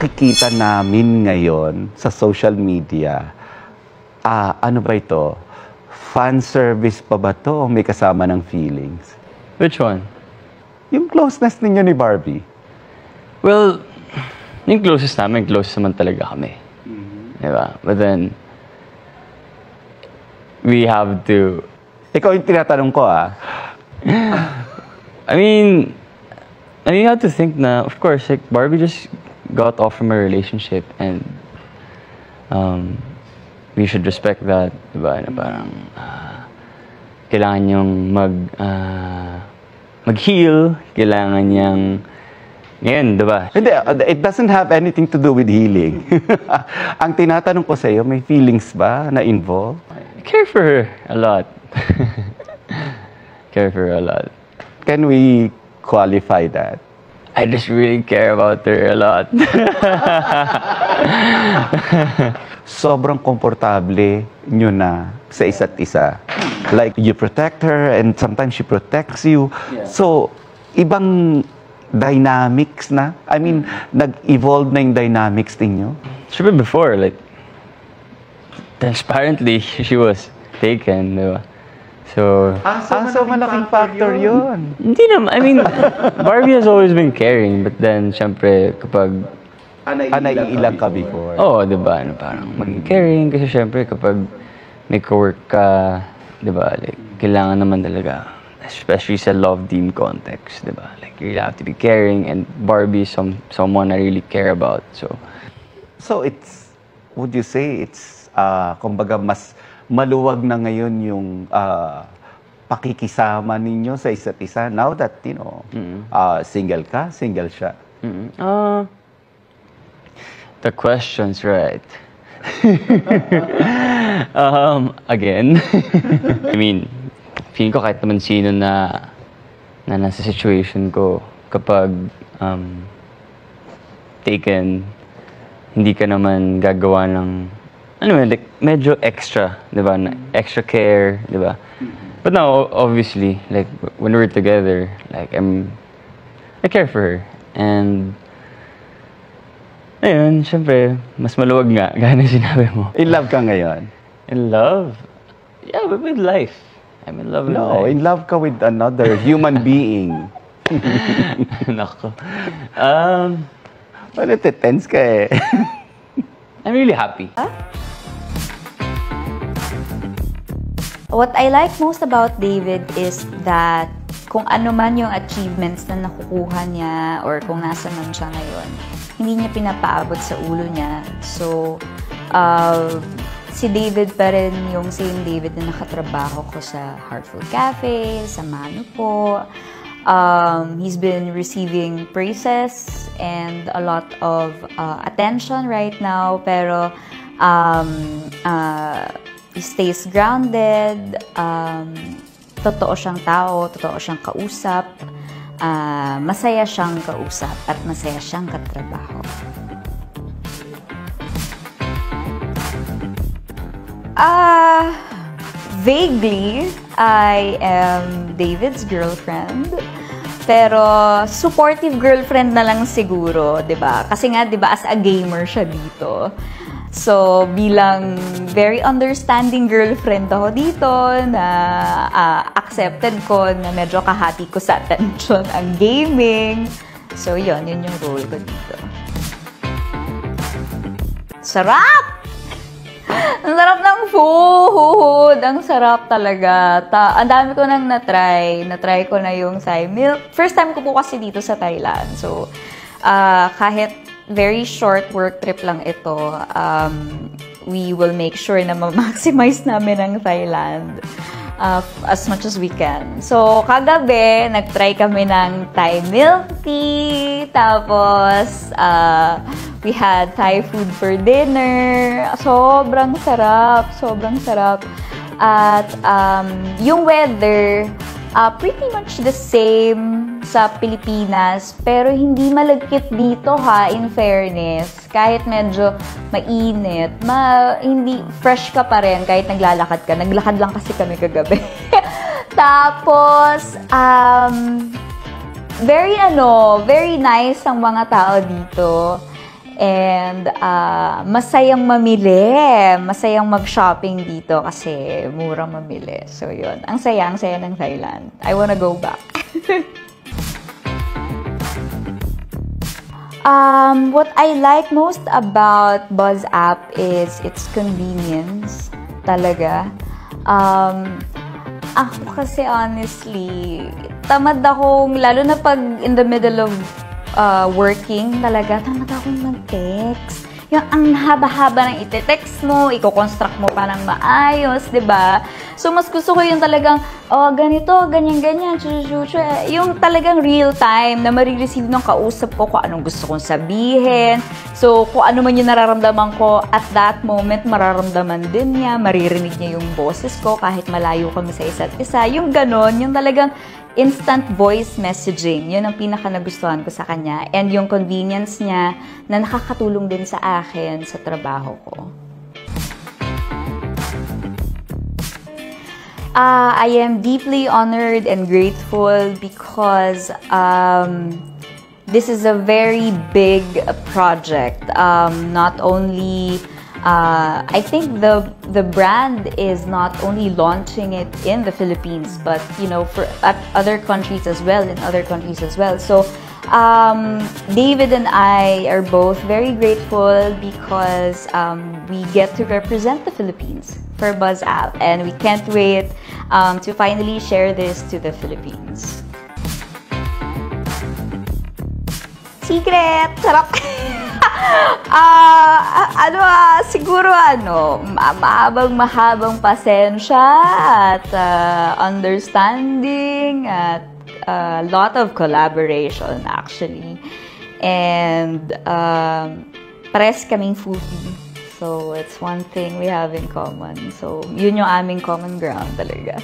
nakikita namin ngayon sa social media, ano ba ito? Fan service pa ba to o may kasama ng feelings? Which one? Yung closeness ninyo ni Barbie. Well, yung closest namin, close naman talaga kami. Diba? But then, we have to... Ikaw yung tinatanong ko, I mean, you have to think na, of course, like, Barbie just got off from a relationship and we should respect that, diba? Na parang kailangan niyang mag-heal, kailangan niyang ngayon, diba? Hindi, it doesn't have anything to do with healing. Ang tinatanong ko sa iyo, may feelings ba na involved? I care for her a lot. Care for her a lot. Can we qualify that? I just really care about her a lot. Sobrang komportable nyo na sa isa't isa. Like, you protect her and sometimes she protects you. Yeah. So, ibang dynamics na? I mean, nag-evolve na yung dynamics ninyo? Sure, before, like, transparently, she was taken, diba? So malaking factor yun. Hindi naman, I mean, Barbie has always been caring, but then, syempre, kapag... naiilang ka before. Oo, diba? Ano, parang maging caring, kasi syempre, kapag may co-work ka, diba? Like, kailangan naman talaga, especially sa love team context, diba? Like, you really have to be caring, and Barbie is someone I really care about, so... So, it's, would you say, it's, kumbaga, mas maluwag na ngayon yung pakikisama ninyo sa isa't isa now that, you know, single ka, single siya? The question's right. Again, I mean, feeling ko kahit naman sino na nasa situation ko, kapag taken, hindi ka naman gagawa ng ano man, like, medyo extra, di ba? Extra care, di ba? But now, obviously, like, when we're together, like, I care for her. And, ayun, syempre, mas maluwag nga, gaya na sinabi mo. In love ka ngayon? In love? Yeah, but with life. I'm in love with life. No, in love ka with another human being. Nako. Well, tense ka eh. I'm really happy. Huh? What I like most about David is that kung ano man yung achievements na nakukuha niya or kung nasa man siya ngayon, hindi niya pinapaabot sa ulo niya. So, si David pa rin yung same David na nakatrabaho ko sa Heartful Cafe, sa Mano po. He's been receiving praises and a lot of attention right now, pero he stays grounded, totoo siyang tao, totoo siyang kausap, masaya siyang kausap at masaya siyang katrabaho. Vaguely, I am David's girlfriend. Pero supportive girlfriend na lang siguro, 'di ba? Kasi nga 'di ba as a gamer siya dito. So, bilang very understanding girlfriend ako dito na accepted ko na medyo kahati ko sa attention ang gaming. So, yun yung role ko dito. Sarap! Ang sarap ng food! Ang sarap talaga. Ang dami ko nang na-try. Na-try ko na yung Thai milk. First time ko po kasi dito sa Thailand. So, kahit very short work trip lang ito, we will make sure na ma-maximize namin ang Thailand as much as we can. So, kagabi, nag-try kami ng Thai milk tea. Tapos, we had Thai food for dinner. Sobrang sarap. Sobrang sarap. At yung weather, pretty much the same sa Pilipinas, pero hindi malagkit dito ha, in fairness. Kahit medyo mainit, hindi fresh ka pa rin kahit naglalakad ka. Naglakad lang kasi kami kagabi. Tapos, very nice ang mga tao dito. And masayang mamili. Masayang mag-shopping dito kasi murang mamili. So yun, ang saya ng Thailand. I wanna go back. What I like most about Buzz app is its convenience. Talaga. Ako kasi honestly, tamad akong, lalo na pag in the middle of working, talaga, tamad akong mag-text. Yung ang haba-haba ng ite-text mo, i-construct mo pa ng maayos, diba? So, mas gusto ko yung talagang, ganito, ganyan-ganyan, yung talagang real time na marireceive ng kausap ko kung anong gusto kong sabihin. So, kung ano man yung nararamdaman ko at that moment, mararamdaman din niya, maririnig niya yung boses ko kahit malayo kami sa isa't isa. Yung ganon, yung talagang instant voice messaging, yun ang pinaka nagustuhan ko sa kanya. And yung convenience niya na nakakatulong din sa akin sa trabaho ko. I am deeply honored and grateful because this is a very big project. Not only I think the brand is not only launching it in the Philippines, but at other countries as well, So David and I are both very grateful because we get to represent the Philippines for Buzz app, and we can't wait to finally share this to the Philippines. Secret! Sarap! Siguro mahabang pasensya at understanding at a lot of collaboration actually. And pares kaming foodie. So it's one thing we have in common. So yun yung aming common ground talaga.